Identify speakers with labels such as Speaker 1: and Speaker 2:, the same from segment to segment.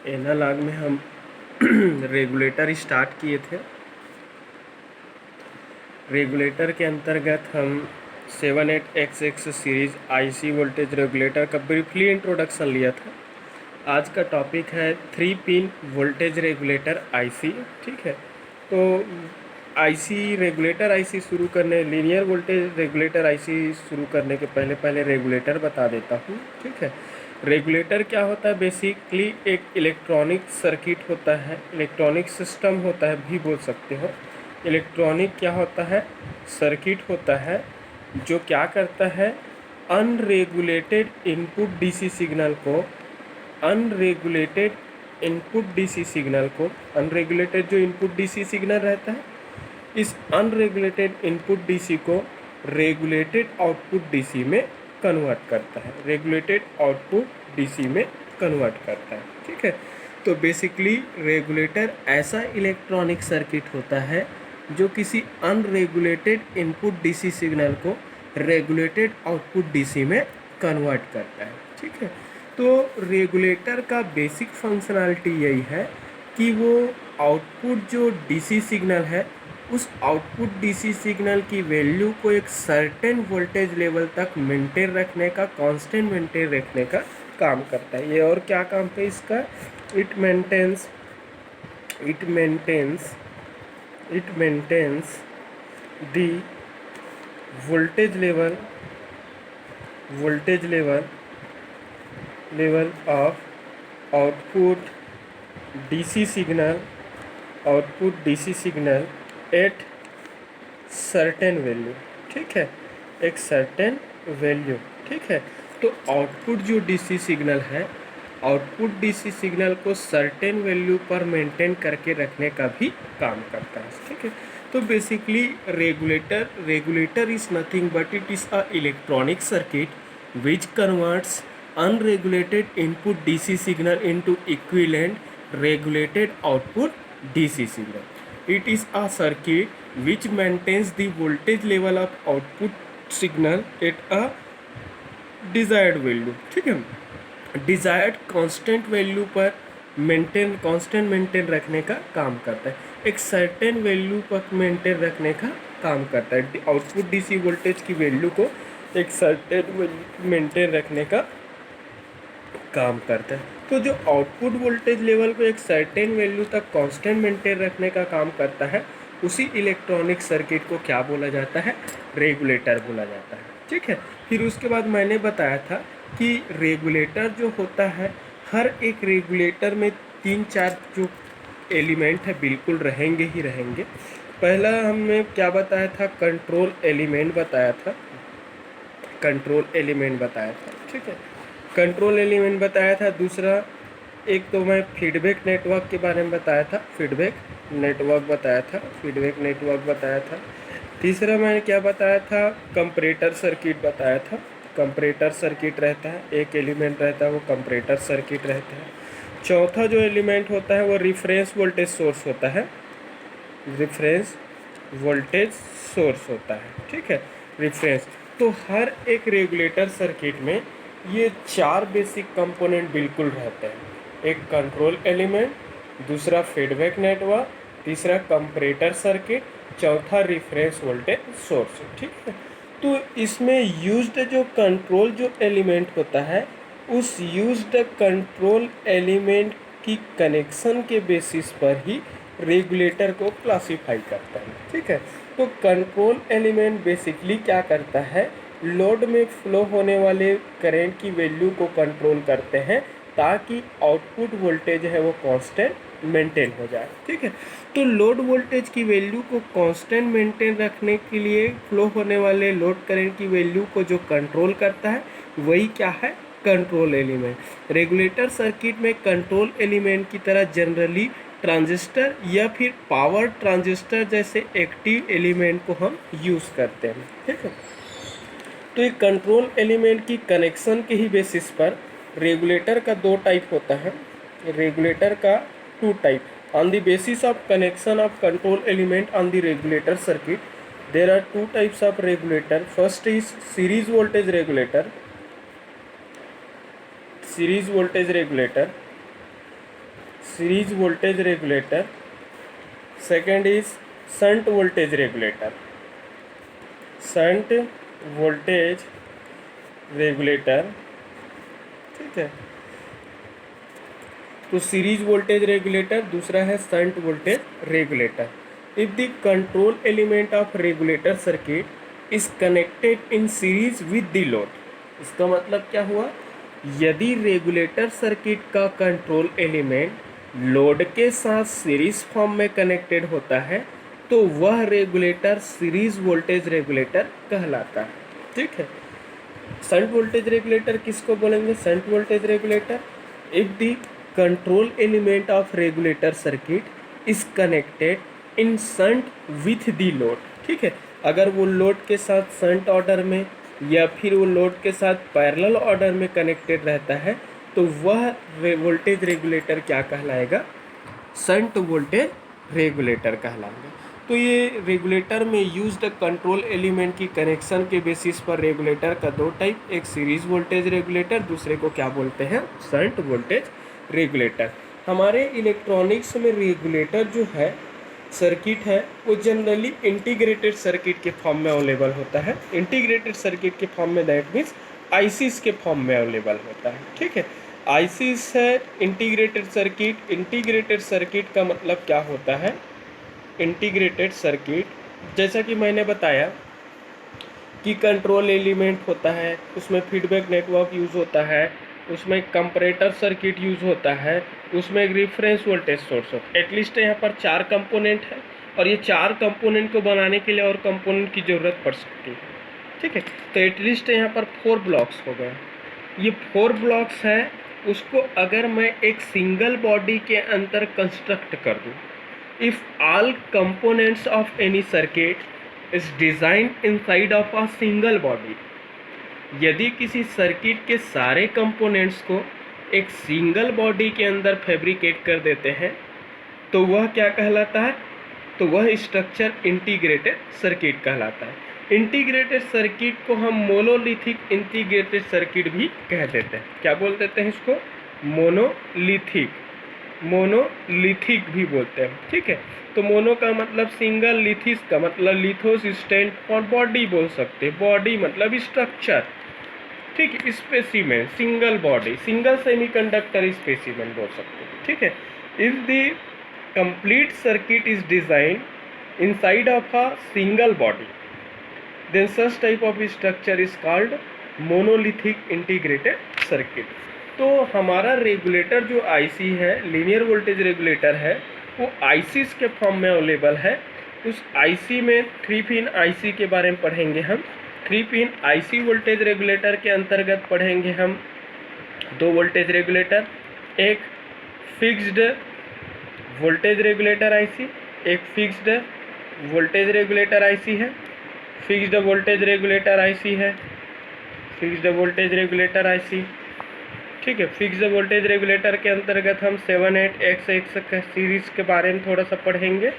Speaker 1: Analogue में हम regulator start किए थे। रेगुलेटर के अंतर्गत हम 78XX series IC voltage regulator का ब्रीफली इंट्रोडक्शन लिया था। आज का टॉपिक है 3 पिन वोल्टेज रेगुलेटर आईसी। ठीक है, तो आईसी रेगुलेटर आईसी शुरू करने लीनियर वोल्टेज रेगुलेटर आईसी शुरू करने के पहले रेगुलेटर बता देता हूँ। ठीक है, रेगुलेटर क्या होता है? बेसिकली एक इलेक्ट्रॉनिक सर्किट होता है, इलेक्ट्रॉनिक सिस्टम होता है भी बोल सकते हो। इलेक्ट्रॉनिक क्या होता है? सर्किट होता है जो क्या करता है, अनरेगुलेटेड इनपुट डीसी सिग्नल को अनरेगुलेटेड अनरेगुलेटेड जो इनपुट डीसी सिग्नल रहता है, इस अनरेगुलेटेड इनपुट डीसी को रेगुलेटेड आउटपुट डीसी में कन्वर्ट करता है, रेगुलेटेड आउटपुट डीसी में कन्वर्ट करता है। ठीक है, तो बेसिकली रेगुलेटर ऐसा इलेक्ट्रॉनिक सर्किट होता है जो किसी अनरेगुलेटेड इनपुट डीसी सिग्नल को रेगुलेटेड आउटपुट डीसी में कन्वर्ट करता है। ठीक है, तो रेगुलेटर का बेसिक फंक्शनैलिटी यही है कि वो आउटपुट जो डीसी सिग्नल है, उस आउटपुट डीसी सिग्नल की वैल्यू को एक सर्टेन वोल्टेज लेवल तक मेंटेन रखने का, कांस्टेंट मेंटेन रखने का काम करता है। ये और क्या काम है इसका? It maintains the voltage level of output DC signal at certain value. ठीक है, एक सर्टेन वैल्यू। ठीक है, तो आउटपुट जो डीसी सिग्नल है, आउटपुट डीसी सिग्नल को सर्टेन वैल्यू पर मेंटेन करके रखने का भी काम करता है। ठीक है, तो basically regulator is nothing but it is a electronic circuit which converts unregulated input DC signal into equivalent regulated output DC signal. It is a circuit which maintains the voltage level of output signal at a desired value. ठीक है, desired constant value पर constant maintain रखने का काम करता है, एक certain value पर मेंटेन रखने का काम करता है। आउटपुट डीसी वोल्टेज की वैल्यू को एक सर्टेन मेंटेन रखने का काम करता है। तो जो आउटपुट वोल्टेज लेवल को एक सर्टेन वैल्यू तक कांस्टेंट मेंटेन रखने का काम करता है, उसी इलेक्ट्रॉनिक सर्किट को क्या बोला जाता है? रेगुलेटर बोला जाता है। ठीक है, फिर उसके बाद मैंने बताया था कि रेगुलेटर जो होता है, हर एक रेगुलेटर में 3-4 जो एलिमेंट है बिल्कुल रहेंगे ही रहेंगे। पहला हमने क्या बताया था? कंट्रोल एलिमेंट बताया था। ठीक है, कंट्रोल एलिमेंट बताया था। दूसरा एक तो मैं फीडबैक नेटवर्क के बारे में बताया था, फीडबैक नेटवर्क बताया था। तीसरा मैंने क्या बताया था? कंपैरेटर सर्किट बताया था। कंपैरेटर सर्किट रहता है, एक एलिमेंट रहता है वो कंपैरेटर सर्किट रहता है। चौथा जो एलिमेंट होता है वो रिफरेंस वोल्टेज सोर्स होता है, ठीक है, रिफरेंस। तो हर एक रेगुलेटर सर्किट में ये 4 बेसिक कंपोनेंट बिल्कुल रहते हैं। एक कंट्रोल एलिमेंट, दूसरा फीडबैक नेटवर्क, तीसरा कंपैरेटर सर्किट, चौथा रेफरेंस वोल्टेज सोर्स। ठीक है, तो इसमें यूज्ड जो कंट्रोल जो एलिमेंट होता है, उस यूज्ड कंट्रोल एलिमेंट की कनेक्शन के बेसिस पर ही रेगुलेटर को क्लासिफाई करता है। ठीक है, तो कंट्रोल एलिमेंट बेसिकली क्या करता है? लोड में फ्लो होने वाले करंट की वैल्यू को कंट्रोल करते हैं ताकि आउटपुट वोल्टेज है वो कांस्टेंट मेंटेन हो जाए। ठीक है, तो लोड वोल्टेज की वैल्यू को कांस्टेंट मेंटेन रखने के लिए फ्लो होने वाले लोड करंट की वैल्यू को जो कंट्रोल करता है वही क्या है? Control element. रेगुलेटर सर्किट में कंट्रोल एलिमेंट की तरह जनरली ट्रांजिस्टर या फिर पावर ट्रांजिस्टर जैसे एक्टिव एलिमेंट को हम यूज़ करते हैं। ठीक है, तो एक कंट्रोल एलिमेंट की कनेक्शन के ही बेसिस पर रेगुलेटर का 2 टाइप होता है। रेगुलेटर का 2 type. On the basis of connection of control element on the regulator circuit, there are 2 types of regulator. First is series voltage regulator. Series voltage regulator, second is shunt voltage regulator. Shunt voltage regulator, ठीक है। तो series voltage regulator, दूसरा है shunt voltage regulator. If the control element of regulator circuit is connected in series with the load, इसका मतलब क्या हुआ, यदि रेगुलेटर सर्किट का कंट्रोल एलिमेंट लोड के साथ सीरीज फॉर्म में कनेक्टेड होता है तो वह रेगुलेटर सीरीज वोल्टेज रेगुलेटर कहलाता है, ठीक है। शंट वोल्टेज रेगुलेटर किसको बोलेंगे, shunt voltage regulator, if the control element of regulator circuit is connected in shunt with the load, ठीक है। अगर वो लोड के साथ शंट ऑर्डर में या फिर वो लोड के साथ पैरेलल ऑर्डर में कनेक्टेड रहता है तो वह वोल्टेज रेगुलेटर क्या कहलाएगा, शंट वोल्टेज रेगुलेटर कहलाएगा। तो ये रेगुलेटर में यूज्ड कंट्रोल एलिमेंट की कनेक्शन के बेसिस पर रेगुलेटर का दो टाइप, एक सीरीज वोल्टेज रेगुलेटर, दूसरे को क्या बोलते हैं, शंट वोल्टेज रेगुलेटर। हमारे इलेक्ट्रॉनिक्स में रेगुलेटर जो है सर्किट है वो जनरली इंटीग्रेटेड सर्किट के फॉर्म में अवेलेबल होता है। इंटीग्रेटेड सर्किट के फॉर्म में दैट मीन्स आईसीस के फॉर्म में अवेलेबल होता है, ठीक है। आईसीस है इंटीग्रेटेड सर्किट। इंटीग्रेटेड सर्किट का मतलब क्या होता है, इंटीग्रेटेड सर्किट जैसा कि मैंने बताया कि कंट्रोल एलिमेंट होता है, उसमें फीडबैक नेटवर्क यूज़ होता है, उसमें कंपैरेटर सर्किट यूज़ होता है, उसमें एक रेफरेंस वोल्टेज सोर्स होता है। एटलीस्ट यहाँ पर 4 कंपोनेंट है और ये 4 कंपोनेंट को बनाने के लिए और कंपोनेंट की ज़रूरत पड़ सकती है, ठीक है। तो एटलीस्ट यहाँ पर 4 ब्लॉक्स हो गए। ये 4 ब्लॉक्स हैं, उसको अगर मैं एक सिंगल बॉडी के अंदर कंस्ट्रक्ट कर दूँ, if all components of any circuit is design inside of a single body, यदि किसी सर्किट के सारे कंपोनेंट्स को एक सिंगल बॉडी के अंदर फैब्रिकेट कर देते हैं तो वह क्या कहलाता है, तो वह स्ट्रक्चर इंटीग्रेटेड सर्किट कहलाता है। इंटीग्रेटेड सर्किट को हम मोनोलिथिक इंटीग्रेटेड सर्किट भी कह देते हैं। क्या बोल देते हैं इसको, मोनोलिथिक, मोनोलिथिक भी बोलते हैं, ठीक है। तो मोनो का मतलब सिंगल, लिथिस का मतलब लिथोस स्टैंड फॉर बॉडी बोल सकते हैं, बॉडी मतलब स्ट्रक्चर, ठीक है। Specimen, single body, single semiconductor specimen बोल सकते हैं, ठीक है। If the complete circuit is design inside of a single body then such type of structure is called monolithic integrated circuit। तो हमारा रेगुलेटर जो आईसी है, लीनियर वोल्टेज रेगुलेटर है, वो आईसीस के फॉर्म में अवेलेबल है। उस आईसी में 3 पिन आईसी के बारे में पढ़ेंगे हम। 3 पिन आईसी वोल्टेज रेगुलेटर के अंतर्गत पढ़ेंगे हम 2 वोल्टेज रेगुलेटर, एक फिक्स्ड वोल्टेज रेगुलेटर आईसी, एक फिक्स्ड वोल्टेज रेगुलेटर आईसी है, फिक्स्ड वोल्टेज रेगुलेटर आईसी है, फिक्स्ड वोल्टेज रेगुलेटर आईसी, ठीक है। फिक्स्ड वोल्टेज रेगुलेटर के अंतर्गत हम 78XX के सीरीज़ के बारे में थोड़ा सा पढ़ेंगे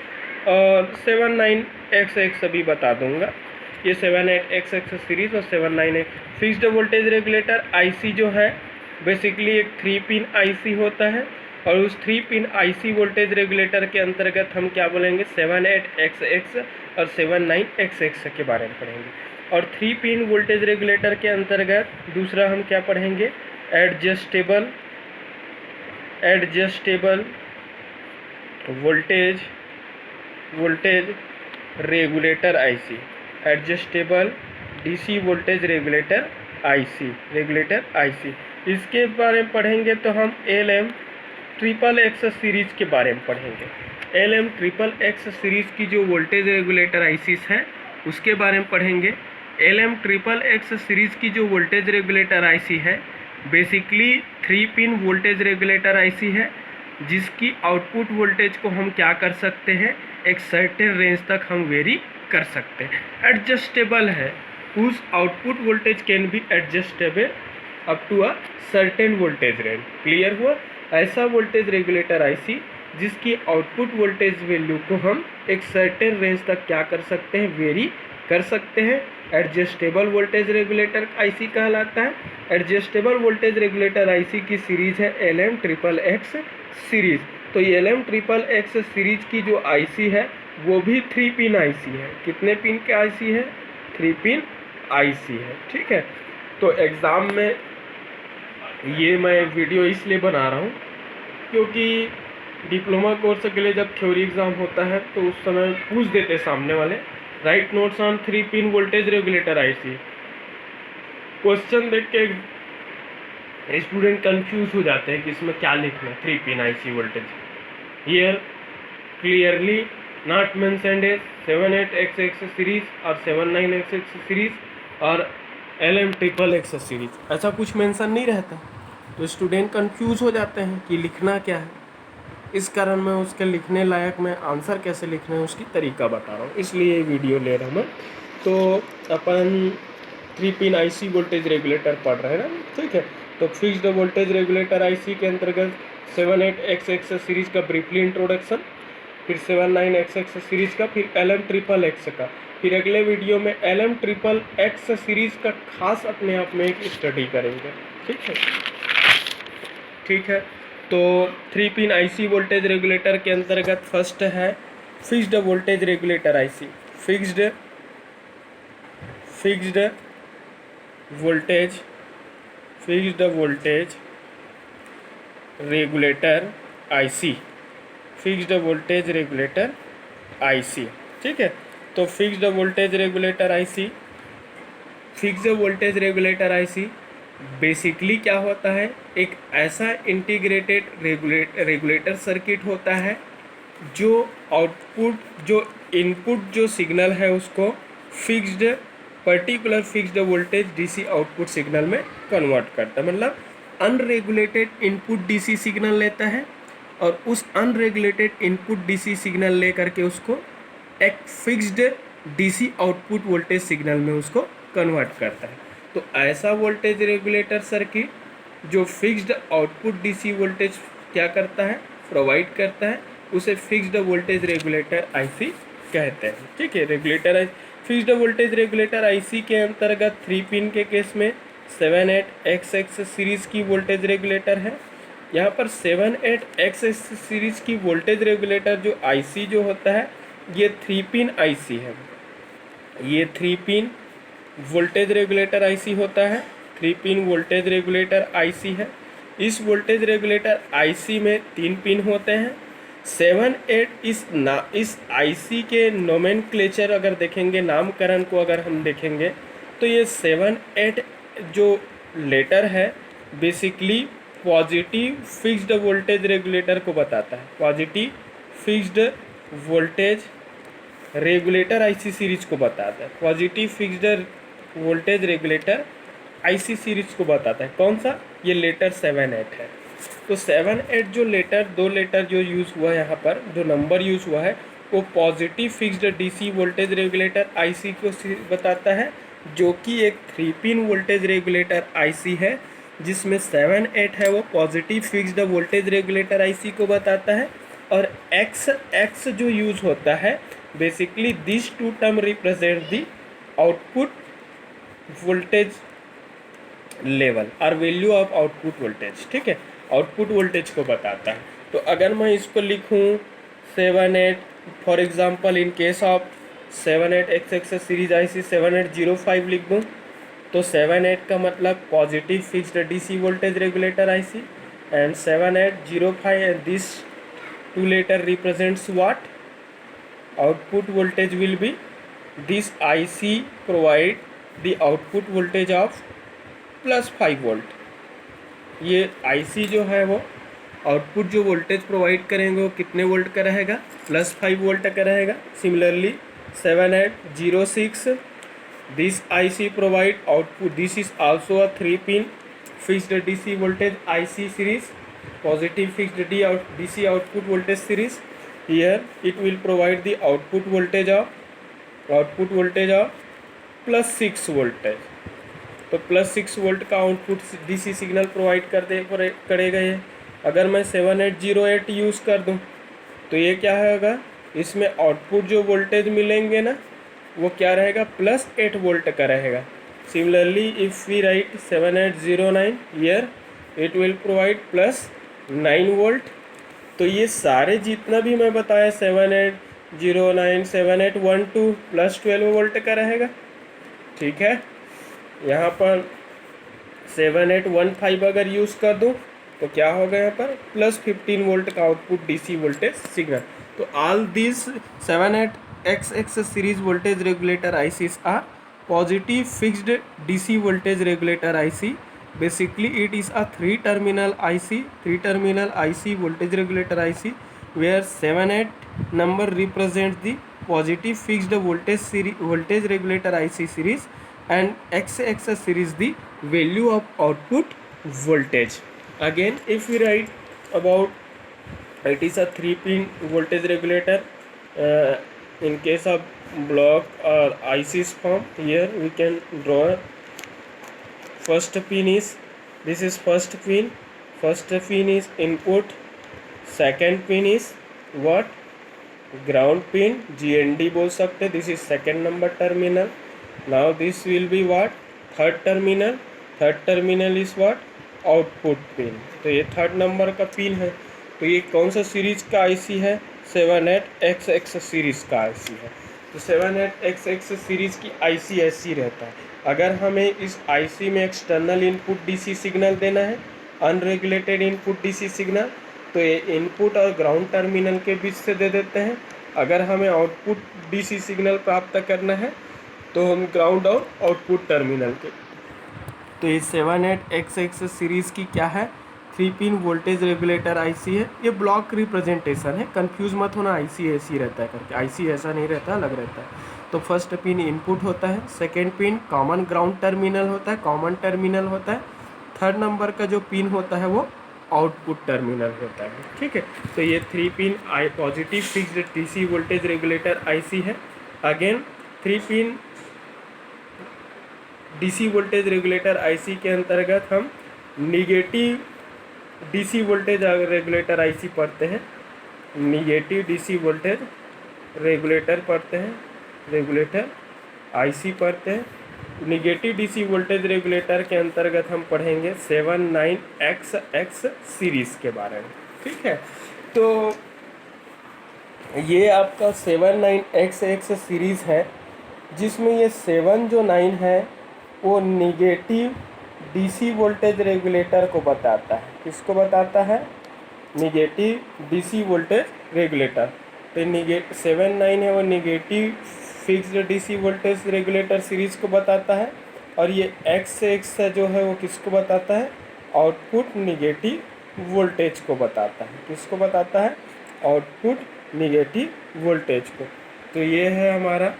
Speaker 1: और 79XX भी बता दूंगा। ये 78XX सीरीज़ और 79 फिक्स्ड वोल्टेज रेगुलेटर आईसी जो है बेसिकली एक 3 पिन आईसी होता है और उस 3 पिन आईसी वोल्टेज रेगुलेटर के अंतर्गत हम क्या बोलेंगे, 78XX और 79XX के बारे में पढ़ेंगे। और 3 पिन वोल्टेज रेगुलेटर के अंतर्गत दूसरा हम क्या पढ़ेंगे, adjustable voltage regulator IC, adjustable DC voltage regulator IC. इसके बारे में पढ़ेंगे तो हम LM XXX सीरीज़ के बारे में पढ़ेंगे। LM XXX सीरीज़ की जो वोल्टेज रेगुलेटर आईसीस हैं उसके बारे में पढ़ेंगे। LM XXX सीरीज़ की जो वोल्टेज रेगुलेटर आईसी है basically 3 pin voltage regulator IC है, जिसकी आउटपुट वोल्टेज को हम क्या कर सकते हैं, एक सर्टेन रेंज तक हम वेरी कर सकते हैं। एडजस्टेबल है, whose output voltage can be adjustable up to a certain voltage range. Clear हुआ, ऐसा वोल्टेज रेगुलेटर आईसी जिसकी आउटपुट वोल्टेज वैल्यू को हम एक सर्टेन रेंज तक क्या कर सकते हैं, वेरी कर सकते हैं। एडजस्टेबल वोल्टेज रेगुलेटर आईसी कहलाता है। एडजस्टेबल वोल्टेज रेगुलेटर आईसी की सीरीज है LM XXX सीरीज। तो ये LM XXX सीरीज की जो आईसी है वो भी 3 पिन आईसी है। कितने पिन के आईसी है? 3 पिन आईसी है। ठीक है, तो एग्ज़ाम में ये मैं वीडियो इसलिए बना रहा हूँ क्योंकि डिप्लोमा कोर्स के लिए जब थ्योरी एग्ज़ाम होता है तो उस समय पूछ देते सामने वाले, right notes on 3 pin voltage regulator IC. Question देख के स्टूडेंट कंफ्यूज हो जाते हैं कि इसमें क्या लिखना है। 3 pin IC voltage here clearly not mentioned है 78XX सीरीज और 79XX सीरीज और LM XXX सीरीज, ऐसा कुछ मेंशन नहीं रहता, तो स्टूडेंट कंफ्यूज हो जाते हैं कि लिखना क्या है। इस कारण मैं उसके लिखने लायक मैं आंसर कैसे लिखना है उसकी तरीका बता रहा हूँ, इसलिए ये वीडियो ले रहा हूँ मैं। तो अपन 3 पिन आईसी वोल्टेज रेगुलेटर पढ़ रहे हैं ना, ठीक है। तो फिक्स्ड वोल्टेज रेगुलेटर आईसी के अंतर्गत 78XX सीरीज का ब्रीफली इंट्रोडक्शन, फिर 79XX सीरीज का, फिर LM XXX का, फिर अगले वीडियो में LM XXX सीरीज का खास अपने आप में एक स्टडी करेंगे। ठीक है, ठीक है। तो 3 पिन आईसी वोल्टेज रेगुलेटर के अंतर्गत फर्स्ट है fixed voltage regulator IC. Fixed voltage regulator IC, fixed voltage regulator IC. ठीक है, तो fixed voltage regulator IC basically क्या होता है, एक ऐसा इंटीग्रेटेड रेगुलेटर सर्किट होता है जो इनपुट जो सिग्नल है उसको particular fixed voltage DC output signal में कन्वर्ट करता है। मतलब अनरेगुलेटेड इनपुट डीसी सिग्नल लेता है और उस अनरेगुलेटेड इनपुट डीसी सिग्नल ले करके उसको एक fixed DC output voltage signal में उसको कन्वर्ट करता है। तो ऐसा वोल्टेज रेगुलेटर सर्किट जो फिक्स्ड आउटपुट डीसी वोल्टेज क्या करता है, प्रोवाइड करता है, उसे फिक्स्ड वोल्टेज रेगुलेटर आईसी कहते हैं। ठीक है, regulator fixed voltage regulator IC के अंतर्गत 3 पिन के केस में 78XX सीरीज की वोल्टेज रेगुलेटर है। यहाँ पर 78XX सीरीज की वोल्टेज रेगुलेटर जो आईसी जो होता है ये 3 पिन आईसी है। ये 3 पिन वोल्टेज रेगुलेटर आईसी होता है, 3 पिन वोल्टेज रेगुलेटर आईसी है। इस वोल्टेज रेगुलेटर आईसी में 3 पिन होते हैं। 7-8 इस आईसी के नोमेनक्लेचर अगर देखेंगे, नामकरण को अगर हम देखेंगे तो ये 7-8 जो लेटर है basically positive fixed voltage regulator को बताता है। Positive fixed voltage regulator IC series को बताता है। Positive fixed voltage regulator IC series को बताता है। कौन सा? ये लेटर 7-8 है। तो 7-8 जो लेटर, 2 लेटर जो यूज़ हुआ है यहाँ पर, जो नंबर यूज़ हुआ है वो positive fixed DC voltage regulator IC को बताता है, जो कि एक 3 पिन वोल्टेज रेगुलेटर आईसी है जिसमें 7-8 है वो positive fixed voltage regulator IC को बताता है। और एक्स जो यूज़ होता है basically this 2 term represent the output voltage level और वैल्यू ऑफ आउटपुट वोल्टेज। ठीक है, आउटपुट वोल्टेज को बताता है। तो अगर मैं इसको लिखूं 7-8, for example in case of 78XX series IC 7805 लिख दूं तो 7-8 का मतलब positive fixed DC voltage regulator IC and 7805 and this 2 letter represents what? Output voltage will be this IC provide the output voltage of +5 volt। ये IC जो है वो output जो वोल्टेज प्रोवाइड करेंगे वो कितने वोल्ट का रहेगा? +5 वोल्ट का रहेगा। Similarly 7806 this IC provide output, this is also a 3 pin fixed DC voltage IC series, positive fixed DC output voltage series. Here it will provide the output voltage of +6 voltage। तो +6 volt का output DC signal provide करेगा ये। अगर मैं 7808 use कर दूं तो ये क्या होगा, इसमें आउटपुट जो वोल्टेज मिलेंगे ना वो क्या रहेगा, प्लस 8 वोल्ट का रहेगा। सिमिलरली इफ़ वी राइट 7809 ईयर, it will provide plus 9 volt. तो ये सारे जितना भी मैं बताया 7809 7812 प्लस 12 वोल्ट का रहेगा। ठीक है, यहाँ पर 7815 अगर यूज़ कर दूँ तो क्या होगा, यहाँ पर प्लस 15 वोल्ट का आउटपुट डीसी वोल्टेज सिग्नल। तो all this 78XX series voltage regulator ICs are positive fixed DC voltage regulator IC. Basically it is a three terminal IC voltage regulator IC, where 78 number represents the positive fixed voltage regulator IC series, and XX series the value of output voltage. Again if we write about, it is a 3-pin voltage regulator. In case of block or IC's form, here we can draw. First pin is, this is first pin is input. Second pin is what, ground pin, GND बोल सकते, this is second number terminal. Now this will be what, third terminal is what, output pin. तो ये third number का pin है। तो ये कौन सा सीरीज का आईसी है, 78XX सीरीज का आईसी है। तो 78XX सीरीज की आईसी ऐसी रहता है। अगर हमें इस आईसी में एक्सटर्नल इनपुट डीसी सिग्नल देना है, अनरेगुलेटेड इनपुट डीसी सिग्नल, तो ये इनपुट और ग्राउंड टर्मिनल के बीच से दे देते हैं। अगर हमें आउटपुट डीसी सिग्नल प्राप्त करना है तो हम ग्राउंड और आउटपुट टर्मिनल के। तो ये 78XX सीरीज़ की क्या है, 3-पिन वोल्टेज रेगुलेटर आईसी है। ये ब्लॉक रिप्रेजेंटेशन है, कंफ्यूज मत होना, आईसी ऐसी रहता है करके, आईसी ऐसा नहीं रहता, अलग रहता है। तो फर्स्ट पिन इनपुट होता है, second pin common ground terminal होता है, कॉमन टर्मिनल होता है, थर्ड नंबर का जो पिन होता है वो आउटपुट टर्मिनल होता है। ठीक है, तो ये 3-पिन positive fixed DC voltage regulator IC है। अगेन 3-पिन डीसी वोल्टेज रेगुलेटर आईसी के अंतर्गत हम negative DC voltage regulator IC पढ़ते हैं, निगेटिव डीसी वोल्टेज रेगुलेटर पढ़ते हैं, रेगुलेटर आईसी पढ़ते हैं। निगेटिव डीसी वोल्टेज रेगुलेटर के अंतर्गत हम पढ़ेंगे 79XX सीरीज़ के बारे में। ठीक है, तो ये आपका 79XX सीरीज़ है, जिसमें ये 7 जो 9 है वो निगेटिव डीसी वोल्टेज रेगुलेटर को बताता है। किसको बताता है, निगेटिव डीसी वोल्टेज रेगुलेटर। तो 7-9 है वो negative fixed DC voltage regulator series को बताता है। और ये XX जो है वो किसको बताता है, आउटपुट निगेटिव वोल्टेज को बताता है। किसको बताता है, आउटपुट निगेटिव वोल्टेज को। तो ये है हमारा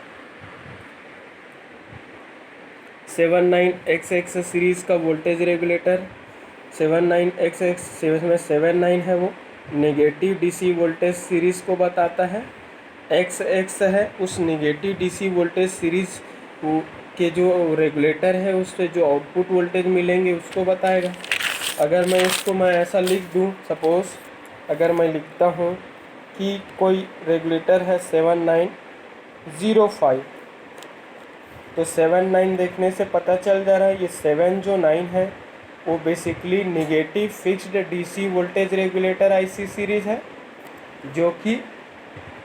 Speaker 1: 79XX सीरीज़ का वोल्टेज रेगुलेटर। 79XX में 7-9 है वो नेगेटिव डीसी वोल्टेज सीरीज़ को बताता है। XX है उस नेगेटिव डीसी वोल्टेज सीरीज़ के जो रेगुलेटर है उससे जो आउटपुट वोल्टेज मिलेंगे उसको बताएगा। अगर मैं इसको ऐसा लिख दूँ, सपोज़ अगर मैं लिखता हूँ कि कोई रेगुलेटर है 7905, तो 7-9 देखने से पता चल जा रहा है ये 7 जो 9 है वो basically negative fixed DC voltage regulator IC series है, जो कि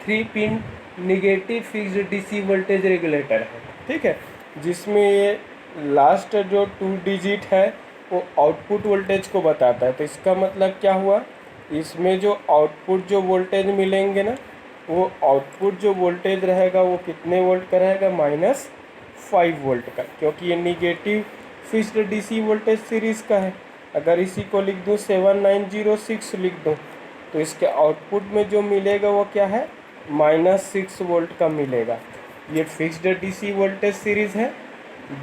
Speaker 1: 3-पिन negative fixed DC voltage regulator है। ठीक है, जिसमें ये लास्ट जो 2 डिजिट है वो आउटपुट वोल्टेज को बताता है। तो इसका मतलब क्या हुआ, इसमें जो आउटपुट जो वोल्टेज मिलेंगे ना, वो आउटपुट जो वोल्टेज रहेगा वो कितने वोल्ट का रहेगा, -5 वोल्ट का, क्योंकि ये negative fixed DC voltage series का है। अगर इसी को लिख दूँ 7906 लिख दूँ तो इसके आउटपुट में जो मिलेगा वो क्या है, -6 वोल्ट का मिलेगा। ये फिक्स्ड डीसी वोल्टेज सीरीज़ है,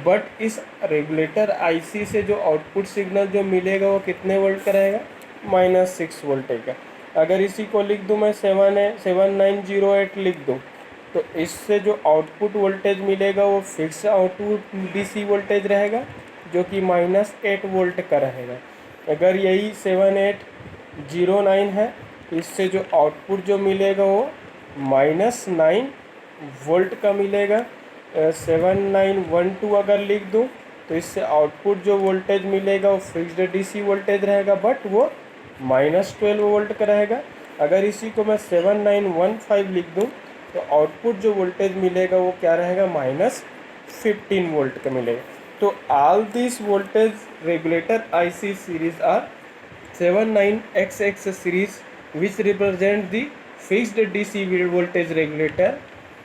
Speaker 1: बट इस रेगुलेटर आईसी से जो आउटपुट सिग्नल जो मिलेगा वो कितने वोल्ट का रहेगा, -6 वोल्ट का। अगर इसी को लिख दूँ मैं 7908 लिख दूँ तो इससे जो आउटपुट वोल्टेज मिलेगा वो फिक्स आउटपुट डीसी वोल्टेज रहेगा, जो कि -8 वोल्ट का रहेगा। अगर यही 7809 है, इससे जो आउटपुट जो मिलेगा वो -9 वोल्ट का मिलेगा। 7912 अगर लिख दूं तो इससे आउटपुट जो वोल्टेज मिलेगा वो फिक्स्ड डीसी वोल्टेज रहेगा, बट वो -12 वोल्ट का रहेगा। अगर इसी को मैं 7915 लिख दूं तो आउटपुट जो वोल्टेज मिलेगा वो क्या रहेगा, -15 वोल्ट का मिलेगा। तो all this voltage regulator IC series are 79XX series, which represent the fixed DC voltage regulator,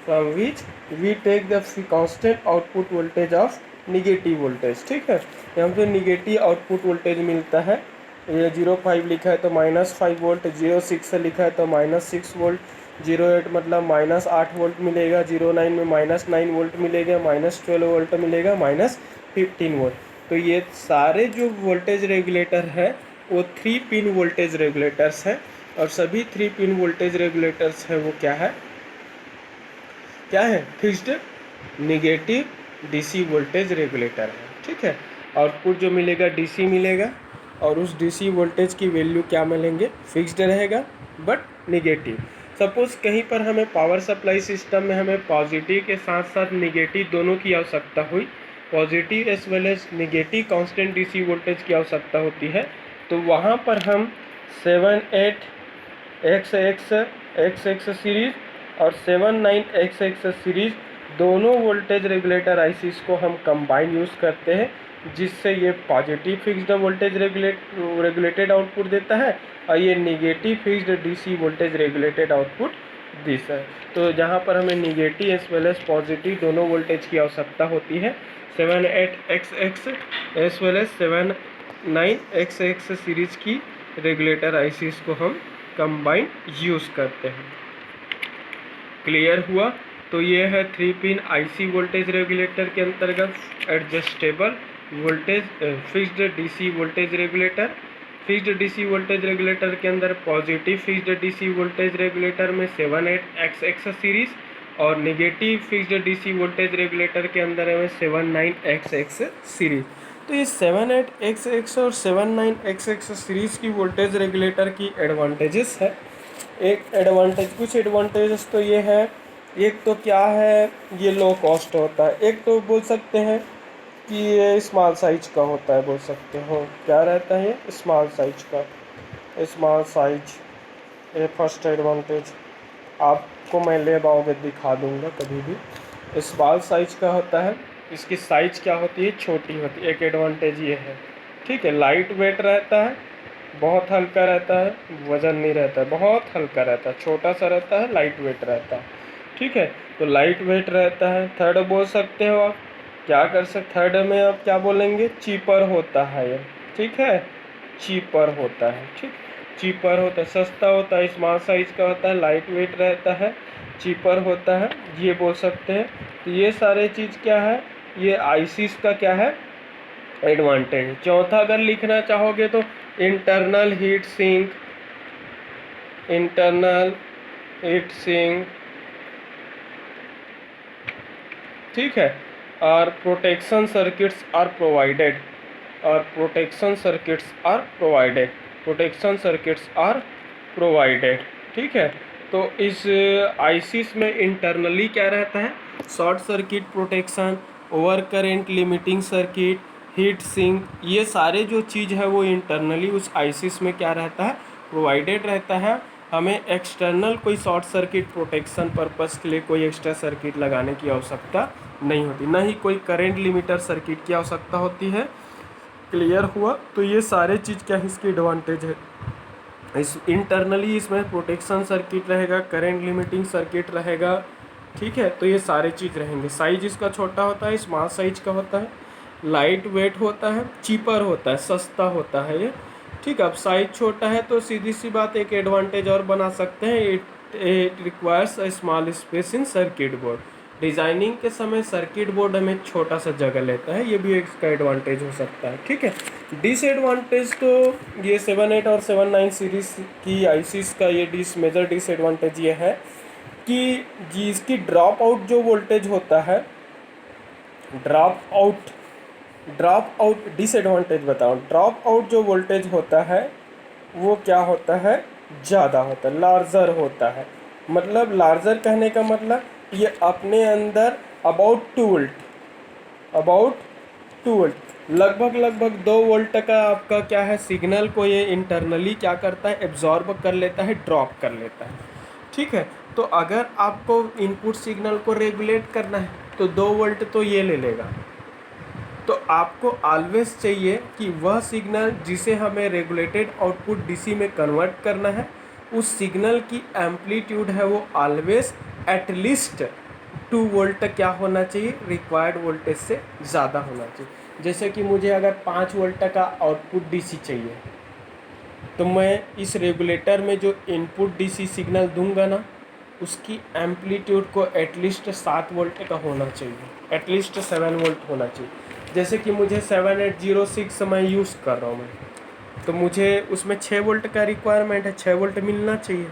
Speaker 1: from which we take the constant output voltage of negative voltage। ठीक है, यहाँ पे निगेटिव आउटपुट वोल्टेज मिलता है। ये 05 लिखा है तो -5 वोल्ट, 06 लिखा है तो -6 वोल्ट, 08 मतलब -8 वोल्ट मिलेगा, 09 में -9 वोल्ट मिलेगा, -12 वोल्ट मिलेगा, -15 वोल्ट। तो ये सारे जो वोल्टेज रेगुलेटर है वो 3 पिन वोल्टेज रेगुलेटर्स हैं, और सभी 3 पिन वोल्टेज रेगुलेटर्स है वो क्या है, fixed negative DC voltage regulator है। ठीक है, आउटपुट जो मिलेगा डीसी मिलेगा, और उस डीसी वोल्टेज की वैल्यू क्या मिलेंगे, फिक्स्ड रहेगा बट निगेटिव। सपोज कहीं पर हमें पावर सप्लाई सिस्टम में हमें पॉजिटिव के साथ साथ निगेटिव दोनों की आवश्यकता हुई, positive as well as negative constant DC voltage की आवश्यकता होती है, तो वहाँ पर हम 78XX सीरीज और 79XX सीरीज दोनों वोल्टेज रेगुलेटर आईसीस को हम कंबाइन यूज़ करते हैं, जिससे ये positive fixed voltage regulated output देता है, और ये negative fixed DC voltage regulated output देता है। तो जहाँ पर हमें negative as well as positive दोनों वोल्टेज की आवश्यकता होती है, 78XX as well as 79XX series की रेगुलेटर आईसीस को हम कंबाइन यूज़ करते हैं। क्लियर हुआ? तो ये है 3 पिन आईसी वोल्टेज रेगुलेटर के अंतर्गत adjustable voltage fixed DC voltage regulator. Fixed DC voltage regulator के अंदर positive fixed DC voltage regulator में 78XX सीरीज, और negative fixed DC voltage regulator के अंदर है 79XX सीरीज। तो ये 78XX और 79XX सीरीज की वोल्टेज रेगुलेटर की एडवांटेजेस है। कुछ एडवांटेजेस तो ये है, एक तो क्या है, ये लो कॉस्ट होता है। एक तो बोल सकते हैं कि ये स्मॉल साइज का होता है, बोल सकते हो क्या रहता है, ये स्मॉल साइज का, स्मॉल साइज, ये फर्स्ट एडवांटेज। आपको मैं ले आओगे दिखा दूंगा कभी भी। स्मॉल साइज का होता है, इसकी साइज क्या होती है, छोटी होती है। एक एडवांटेज ये है। ठीक है, लाइट वेट रहता है, बहुत हल्का रहता है, वज़न नहीं रहता है, बहुत हल्का रहता है, छोटा सा रहता है, लाइट वेट रहता है। ठीक है, तो लाइट वेट रहता है। थर्ड बोल सकते हो आप, क्या कर सकते, थर्ड में आप क्या बोलेंगे, चीपर होता है ये। ठीक है, चीपर होता है। ठीक, चीपर होता है, सस्ता होता है, स्मॉल साइज का होता है, लाइट वेट रहता है, चीपर होता है, ये बोल सकते हैं। तो ये सारे चीज़ क्या है, ये आईसीस का क्या है, एडवांटेज। चौथा अगर लिखना चाहोगे तो इंटरनल हीट सिंक, ठीक है, और प्रोटेक्शन सर्किट्स आर प्रोवाइडेड, ठीक है। तो इस आईसीस में इंटरनली क्या रहता है, short circuit protection, over current limiting circuit, heat sink, ये सारे जो चीज़ है वो इंटरनली उस आईसीस में क्या रहता है, प्रोवाइडेड रहता है। हमें एक्सटर्नल कोई शॉर्ट सर्किट प्रोटेक्शन पर्पस के लिए कोई एक्स्ट्रा सर्किट लगाने की आवश्यकता नहीं होती, ना ही कोई करंट लिमिटर सर्किट की आवश्यकता होती है। क्लियर हुआ? तो ये सारे चीज़ क्या है, इसकी एडवांटेज है। इस इंटरनली इसमें प्रोटेक्शन सर्किट रहेगा, करंट लिमिटिंग सर्किट रहेगा। ठीक है, तो ये सारे चीज़ रहेंगे। साइज इसका छोटा होता है, स्मॉल साइज का होता है, लाइट वेट होता है, चीपर होता है, सस्ता होता है ये। ठीक है, अब साइज छोटा है तो सीधी सी बात एक एडवांटेज और बना सकते हैं, it requires a small space in circuit board. Designing के समय सर्किट बोर्ड हमें छोटा सा जगह लेता है, ये भी एक इसका एडवांटेज हो सकता है। ठीक है, डिसएडवांटेज तो ये 78 और 79 सीरीज़ की आईसीस का ये मेजर डिसएडवांटेज ये है कि जिसकी ड्रॉप आउट जो वोल्टेज होता है, ड्रॉप आउट डिसएडवांटेज बताओ, ड्रॉप आउट जो वोल्टेज होता है वो क्या होता है, ज़्यादा होता है, लार्जर होता है। मतलब लार्जर कहने का मतलब ये अपने अंदर अबाउट 2 वोल्ट, अबाउट 2 वोल्ट, लगभग 2 वोल्ट का आपका क्या है सिग्नल को ये इंटरनली क्या करता है, एब्जॉर्ब कर लेता है, ड्रॉप कर लेता है। ठीक है, तो अगर आपको इनपुट सिग्नल को रेगुलेट करना है तो 2 वोल्ट तो ये ले लेगा। तो आपको ऑलवेज चाहिए कि वह सिग्नल जिसे हमें रेगुलेटेड आउटपुट डीसी में कन्वर्ट करना है, उस सिग्नल की एम्पलीट्यूड है वो ऑलवेज एटलीस्ट 2 वोल्ट क्या होना चाहिए, रिक्वायर्ड वोल्टेज से ज़्यादा होना चाहिए। जैसे कि मुझे अगर 5 वोल्ट का आउटपुट डीसी चाहिए तो मैं इस रेगुलेटर में जो इनपुट डीसी सिग्नल दूंगा ना, उसकी एम्पलीट्यूड को एटलीस्ट 7 वोल्ट का होना चाहिए, एटलीस्ट 7 वोल्ट होना चाहिए। जैसे कि मुझे 7806 मैं यूज़ कर रहा हूँ मैं, तो मुझे उसमें 6 वोल्ट का रिक्वायरमेंट है, 6 वोल्ट मिलना चाहिए।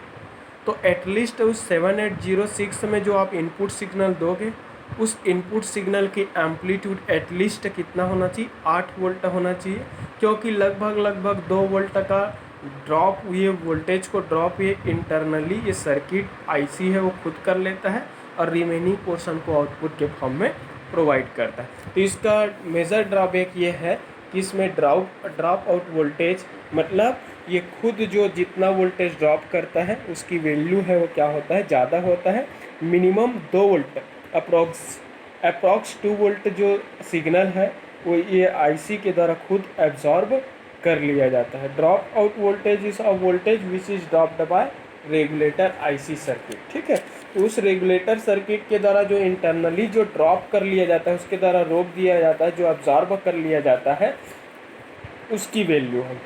Speaker 1: तो एटलीस्ट उस 7806 में जो आप इनपुट सिग्नल दोगे, उस इनपुट सिग्नल की एम्पलीट्यूड एटलीस्ट कितना होना चाहिए, 8 वोल्ट होना चाहिए। क्योंकि लगभग 2 वोल्ट का ड्रॉप, ये वोल्टेज को ड्रॉप ये इंटरनली ये सर्किट आईसी है वो खुद कर लेता है और रिमेनिंग पोर्शन को आउटपुट के फॉर्म में प्रोवाइड करता है। तो इसका मेजर ड्रॉबैक ये है कि इसमें ड्रॉप आउट वोल्टेज मतलब ये खुद जो जितना वोल्टेज ड्रॉप करता है उसकी वैल्यू है वो क्या होता है, ज़्यादा होता है। मिनिमम 2 वोल्ट अप्रॉक्स 2 वोल्ट जो सिग्नल है वो ये आईसी के द्वारा खुद एब्जॉर्ब कर लिया जाता है। Drop out voltage is a voltage which is dropped by regulator IC circuit. ठीक है, तो उस रेगुलेटर सर्किट के द्वारा जो इंटरनली जो ड्रॉप कर लिया जाता है, उसके द्वारा रोक दिया जाता है, जो एब्जॉर्ब कर लिया जाता है, उसकी वैल्यू है।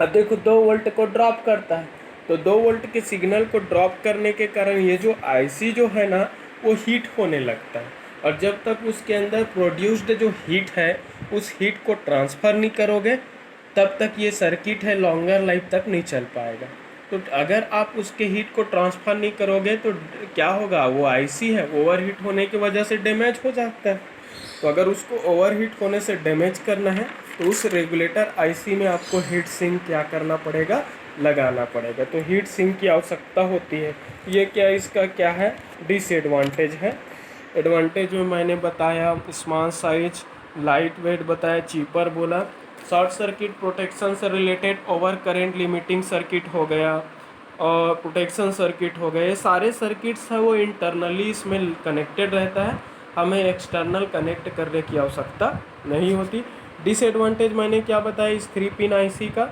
Speaker 1: अब देखो 2 वोल्ट को ड्रॉप करता है, तो 2 वोल्ट के सिग्नल को ड्रॉप करने के कारण ये जो आईसी जो है ना वो हीट होने लगता है, और जब तक उसके अंदर प्रोड्यूस्ड जो हीट है उस हीट को ट्रांसफ़र नहीं करोगे तब तक ये सर्किट है लॉन्गर लाइफ तक नहीं चल पाएगा। तो अगर आप उसके हीट को ट्रांसफ़र नहीं करोगे तो क्या होगा, वो आईसी है ओवर हीट होने की वजह से डैमेज हो जाता है। तो अगर उसको ओवर हीट होने से डैमेज करना है तो उस रेगुलेटर आईसी में आपको हीट सिंक क्या करना पड़ेगा, लगाना पड़ेगा। तो हीट सिंक की आवश्यकता होती है। ये क्या इसका क्या है, डिसएडवांटेज है। एडवांटेज में मैंने बताया स्मॉल साइज, लाइट वेट बताया, चीपर बोला, शॉर्ट सर्किट प्रोटेक्शन से related over current limiting circuit हो गया और प्रोटेक्शन सर्किट हो गए। ये सारे सर्किट्स हैं वो इंटरनली इसमें कनेक्टेड रहता है, हमें एक्सटर्नल कनेक्ट करने की आवश्यकता नहीं होती। डिसएडवांटेज मैंने क्या बताया इस 3 पिन आईसी का,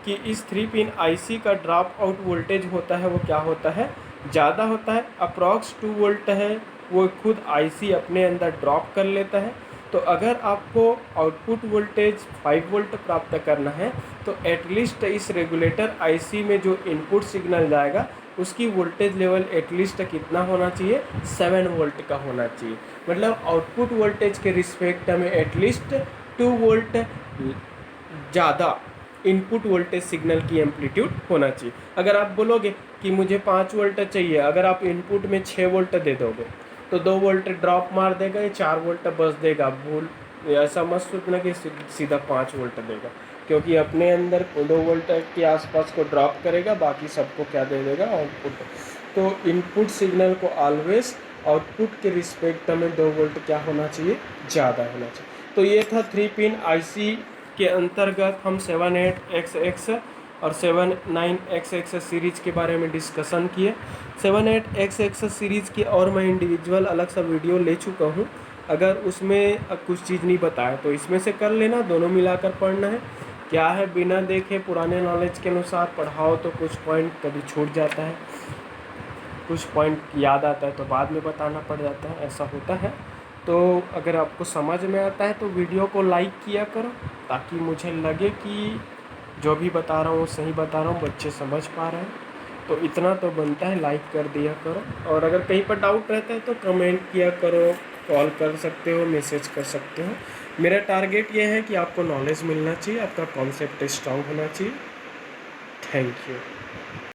Speaker 1: कि इस 3 पिन आईसी का ड्रॉप आउट वोल्टेज होता है वो क्या होता है, ज़्यादा होता है। अप्रॉक्स 2 वोल्ट है वो खुद आईसी अपने अंदर ड्रॉप कर लेता है। तो अगर आपको आउटपुट वोल्टेज 5 वोल्ट प्राप्त करना है तो एटलीस्ट इस रेगुलेटर आईसी में जो इनपुट सिग्नल जाएगा उसकी वोल्टेज लेवल एटलीस्ट कितना होना चाहिए, 7 वोल्ट का होना चाहिए। मतलब आउटपुट वोल्टेज के रिस्पेक्ट में एटलीस्ट 2 वोल्ट ज़्यादा इनपुट वोल्टेज सिग्नल की एम्पलीट्यूड होना चाहिए। अगर आप बोलोगे कि मुझे 5 वोल्ट चाहिए, अगर आप इनपुट में 6 वोल्ट दे दोगे तो 2 वोल्ट ड्रॉप मार देगा, ये 4 वोल्ट बस देगा। भूल ऐसा मत सोचना कि सीधा 5 वोल्ट देगा, क्योंकि अपने अंदर 2 वोल्ट के आसपास को ड्रॉप करेगा, बाकी सबको क्या दे देगा, आउटपुट। तो इनपुट सिग्नल को ऑलवेज आउटपुट के रिस्पेक्ट में 2 वोल्ट क्या होना चाहिए, ज़्यादा होना चाहिए। तो ये था 3 पिन आईसी के अंतर्गत हम 78XX और 79XX सीरीज़ के बारे में डिस्कशन किए। 78XX सीरीज़ की और मैं इंडिविजुअल अलग सा वीडियो ले चुका हूँ, अगर उसमें कुछ चीज़ नहीं बताया तो इसमें से कर लेना, दोनों मिलाकर पढ़ना है। क्या है, बिना देखे पुराने नॉलेज के अनुसार पढ़ाओ तो कुछ पॉइंट कभी छूट जाता है, कुछ पॉइंट याद आता है तो बाद में बताना पड़ जाता है, ऐसा होता है। तो अगर आपको समझ में आता है तो वीडियो को लाइक किया करो, ताकि मुझे लगे कि जो भी बता रहा हूँ सही बता रहा हूँ, बच्चे समझ पा रहे हैं। तो इतना तो बनता है, लाइक कर दिया करो। और अगर कहीं पर डाउट रहता है तो कमेंट किया करो, कॉल कर सकते हो, मैसेज कर सकते हो। मेरा टारगेट ये है कि आपको नॉलेज मिलना चाहिए, आपका कॉन्सेप्ट स्ट्रांग होना चाहिए। Thank you.